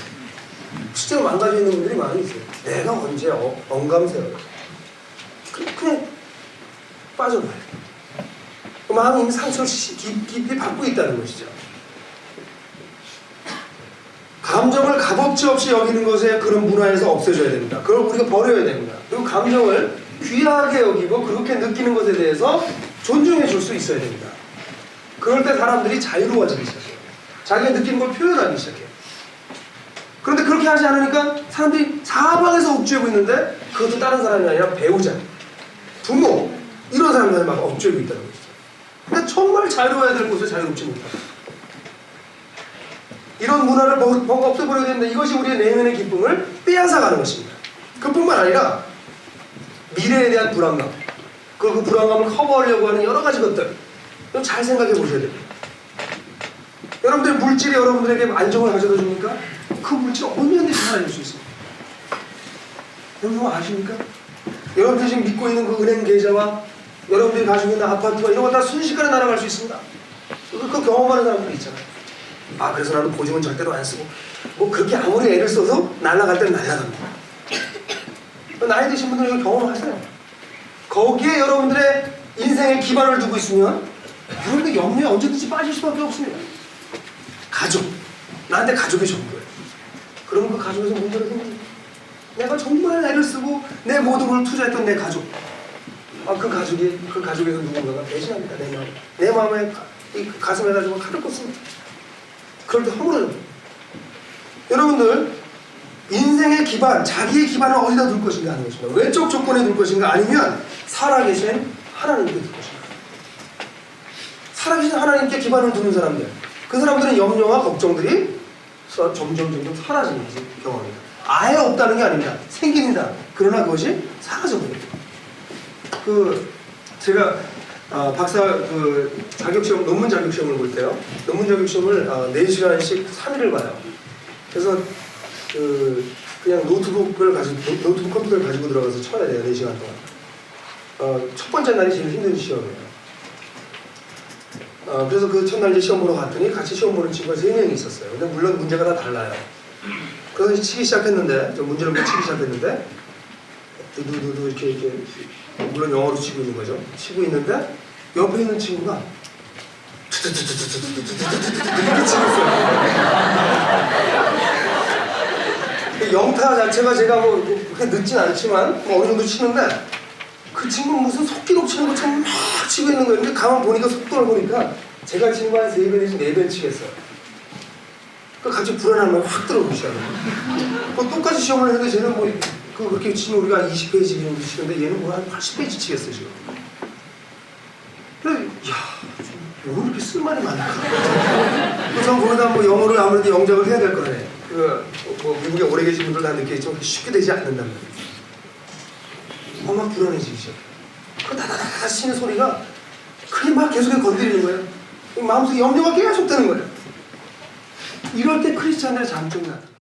실제로 망가져 있는 분들이 많이 있어요. 내가 언제 언감세요. 그냥 빠져버려요. 마음이 이미 상처를 깊이 받고 있다는 것이죠. 감정을 값어치 없이 여기는 것에 그런 문화에서 없애줘야 됩니다. 그걸 우리가 버려야 됩니다. 그리고 감정을 귀하게 여기고 그렇게 느끼는 것에 대해서 존중해 줄 수 있어야 됩니다. 그럴 때 사람들이 자유로워지기 시작해요. 자기가 느끼는 걸 표현하기 시작해요. 그런데 그렇게 하지 않으니까 사람들이 사방에서 억죄고 있는데 그것도 다른 사람이 아니라 배우자, 부모 이런 사람들이 막 억죄고 있다는 거죠. 근데 정말 자유로워야 될 곳에 자유롭지 못하다. 이런 문화를 없애버려야 되는데 이것이 우리의 내면의 기쁨을 빼앗아가는 것입니다. 그뿐만 아니라 미래에 대한 불안감, 그 불안감을 커버하려고 하는 여러 가지 것들 잘 생각해 보셔야 됩니다. 여러분들 물질이 여러분들에게 안정을 가져다 줍니까? 그 물질은 언제든지 사라질 수 있습니다. 여러분 아십니까? 여러분들이 지금 믿고 있는 그 은행 계좌와 여러분들이 가지고 있는 아파트와 이런 거 다 순식간에 날아갈 수 있습니다. 그 경험하는 사람들이 있잖아요. 아, 그래서 나는 보증은 절대로 안 쓰고 뭐 그렇게 아무리 애를 써도 날아갈 때는 날아갑니다. 나이 드신 분들은 이걸 경험하세요. 거기에 여러분들의 인생의 기반을 두고 있으면 여러분들 염려에 언제든지 빠질 수밖에 없습니다. 가족, 나한테 가족이 전부예요. 그러면 그 가족에서 문제가 생깁니다. 내가 정말 애를 쓰고 내 모든 걸 투자했던 내 가족, 그 가족에서 누군가가 배신합니다. 내 마음에 이 가슴에 가지고 칼을 꽂습니다. 그럴 때 허물어져요. 여러분들 인생의 기반, 자기의 기반을 어디다 둘 것인가 하는 것입니다. 외적 조건에 둘 것인가 아니면 살아계신 하나님께 둘 것인가. 살아계신 하나님께 기반을 두는 사람들, 그 사람들은 염려와 걱정들이 점점 사라지는 것을 경험합니다. 아예 없다는 게 아닙니다. 생깁니다. 그러나 그것이 사라져버립니다. 제가 박사 자격시험, 논문 자격시험을 볼 때요. 논문 자격시험을 4시간씩 3일을 봐요. 그래서 그냥 노트북 컴퓨터를 가지고 들어가서 쳐야 돼요. 4시간 동안. 첫 번째 날이 제일 힘든 시험이에요. 그래서 그 첫날 이제 시험 보러 갔더니 같이 시험 보는 친구가 3명이 있었어요. 근데 물론 문제가 다 달라요. 그래서 치기 시작했는데, 문제를 치기 시작했는데, 두두두두 이렇게 물론 영어로 치고 있는 거죠. 치고 있는데 옆에 있는 친구가 이렇게 치고 있어요. 영타 자체가 제가 뭐 그렇게 늦진 않지만 어느 정도 치는데 그 친구는 무슨 속기록 치는 것처럼 막 치고 있는 거예요. 근데 가만 보니까 속도를 보니까 제가 치는 거 한 3배 내지 4배 치겠어요. 그 갑자기 불안한 마음이 확 들어오기 시작해요. 똑같이 시험을 했는데 쟤는 뭐 그렇게 치면 우리가 한 20페이지 정도 치는데 얘는 뭐 한 80페이지 치겠어요 지금. 그래, 왜 이렇게 쓸말이 많을까? 그래서 보다 뭐 영어를 아무래도 영작을 해야 될 거네. 뭐 미국에 오래 계신 분들 다 느끼겠지만 쉽게 되지 않는단 말이에요. 막 불안해지기 시작해요. 그 다다다다 치는 소리가 그게 막 계속 건드리는 거예요. 마음속에 염려가 계속 드는 거예요. 이럴 때 크리스찬들의 장점이 나타나요.